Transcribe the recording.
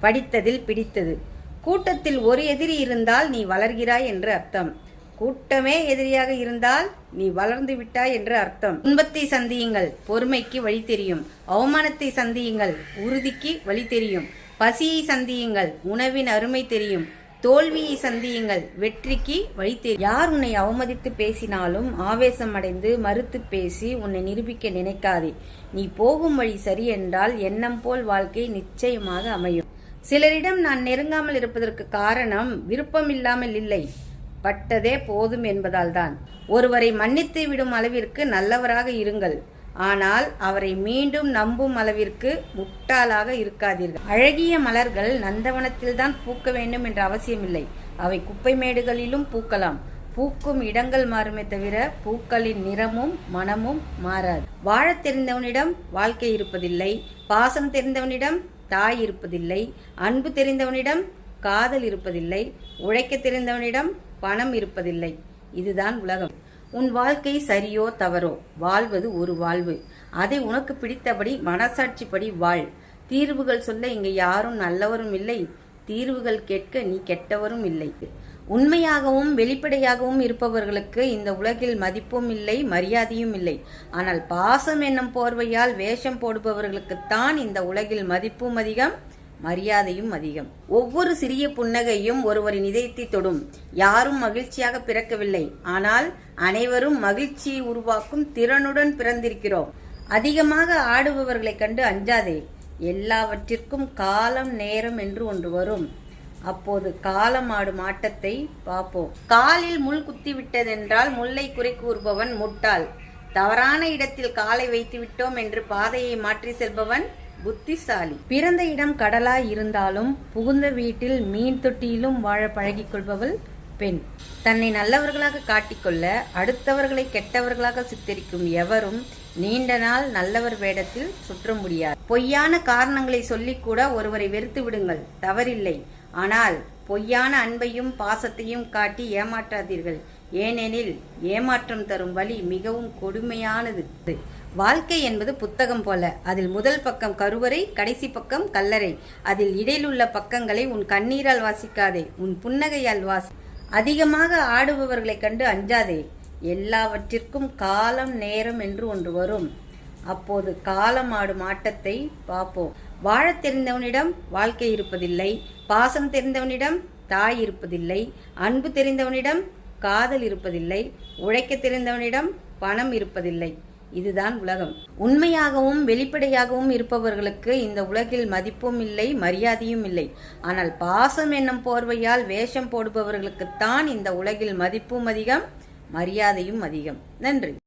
படித்ததில் பிடித்தது. கூட்டத்தில் ஒரு எதிரி இருந்தால் நீ வளர்கிறாய் என்று அர்த்தம். கூட்டமே எதிரியாக இருந்தால் நீ வளர்ந்து விட்டாய் என்று அர்த்தம். துன்பத்தை சந்தியுங்கள், பொறுமைக்கு வழி தெரியும். அவமானத்தை சந்தியுங்கள், உறுதிக்கு வழி தெரியும். பசியை சந்தியுங்கள், உணவின் அருமை தெரியும். தோல்வியை சந்தியுங்கள், வெற்றிக்கு வழி தெரியும். யார் உன்னை அவமதித்து பேசினாலும் ஆவேசம் அடைந்து மறுத்து பேசி உன்னை நிரூபிக்க நினைக்காதே. நீ போகும் வழி சரி என்றால் எண்ணம் போல் வாழ்க்கை நிச்சயமாக அமையும். சிலரிடம் நான் நெருங்காமல் இருப்பதற்கு காரணம் விருப்பமில்லாமல் இல்லை, பட்டதே போதும் என்பதால் தான். ஒருவரை மன்னித்து விடும் அளவிற்கு நல்லவராக இருங்கள், ஆனால் அவரை மீண்டும் நம்பும் அளவிற்கு முட்டாளாக இருக்காதீர்கள். அழகிய மலர்கள் நந்தவனத்தில்தான் பூக்க வேண்டும் என்ற அவசியமில்லை, அவை குப்பை மேடுகளிலும் பூக்கலாம். பூக்கும் இடங்கள் மாறுமே தவிர பூக்களின் நிறமும் மனமும் மாறாது. வாழத் தெரிந்தவனிடம் வாழ்க்கை இருப்பதில்லை, பாசம் தெரிந்தவனிடம் தாய் இருப்பதில்லை, அன்பு தெரிந்தவனிடம் காதல் இருப்பதில்லை, உழைக்க தெரிந்தவனிடம் பணம் இருப்பதில்லை. இதுதான் உலகம். உன் வாழ்க்கை சரியோ தவறோ, வாழ்வது ஒரு வாழ்வு. அதை உனக்கு பிடித்தபடி மனசாட்சிப்படி வாழ். தீர்வுகள் சொல்ல இங்கு யாரும் நல்லவரும் இல்லை, தீர்வுகள் கேட்க நீ கெட்டவரும் இல்லை. உண்மையாகவும் வெளிப்படையாகவும் இருப்பவர்களுக்கு இந்த உலகில் மதிப்பும் இல்லை, மரியாதையும் இல்லை. ஆனால் பாசம் என்னும் போர்வையால் வேஷம் போடுபவர்களுக்குத்தான் இந்த உலகில் மதிப்பும் அதிகம், மரியாதையும் அதிகம். ஒவ்வொரு சிறிய புன்னகையும் ஒருவரின் இதயத்தை தொடும். யாரும் மகிழ்ச்சியாக பிறக்கவில்லை, ஆனால் அனைவரும் மகிழ்ச்சியை உருவாக்கும் திறனுடன் பிறந்திருக்கிறோம். அதிகமாக ஆடுபவர்களை கண்டு அஞ்சாதே. எல்லாவற்றிற்கும் காலம் நேரம் என்று ஒன்று வரும். அப்போது காலம் ஆடும் ஆட்டத்தை பார்ப்போம். காலில் முள் குத்தி விட்டதென்றால் முல்லை குறை கூறுபவன் முட்டாள். தவறான இடத்தில் காலை வைத்து விட்டோம் என்று பாதையை மாற்றி செல்பவன் புத்திசாலி. பிறந்த இடம் கடலாய் இருந்தாலும் புகுந்த வீட்டில் மீன் தொட்டியிலும் வாழ பழகிக் கொள்பவள் பெண். தன்னை நல்லவர்களாக காட்டிக்கொள்ள அடுத்தவர்களை கெட்டவர்களாக சித்தரிக்கும் எவரும் நீண்ட நாள் நல்லவர் வேடத்தில் சுற்ற முடியாது. பொய்யான காரணங்களை சொல்லிக் கூட ஒருவரை வெறுத்து விடுங்கள், தவறில்லை. ஆனால் பொய்யான அன்பையும் பாசத்தையும் காட்டி ஏமாற்றாதீர்கள். ஏனெனில் ஏமாற்றம் தரும் வழி மிகவும் கொடுமையானது. வாழ்க்கை என்பது புத்தகம் போல, அதில் முதல் பக்கம் கருவறை, கடைசி பக்கம் கல்லறை. அதில் இடையிலுள்ள பக்கங்களை உன் கண்ணீரால் வாசிக்காதே, உன் புன்னகையால் வாசி. அதிகமாக ஆடுபவர்களை கண்டு அஞ்சாதே. எல்லாவற்றிற்கும் காலம் நேரம் என்று ஒன்று வரும். அப்போது காலம் ஆடும் ஆட்டத்தை பார்ப்போம். வாழத் தெரிந்தவனிடம் வாழ்க்கை இருப்பதில்லை, பாசம் தெரிந்தவனிடம் தாய் இருப்பதில்லை, அன்பு தெரிந்தவனிடம் காதல் இருப்பதில்லை, உழைக்க தெரிந்தவனிடம் பணம் இருப்பதில்லை. இதுதான் உலகம். உண்மையாகவும் வெளிப்படையாகவும் இருப்பவர்களுக்கு இந்த உலகில் மதிப்பும் இல்லை, மரியாதையும் இல்லை. ஆனால் பாசம் என்னும் போர்வையால் வேஷம் போடுபவர்களுக்குத்தான் இந்த உலகில் மதிப்பும் அதிகம், மரியாதையும் அதிகம். நன்றி.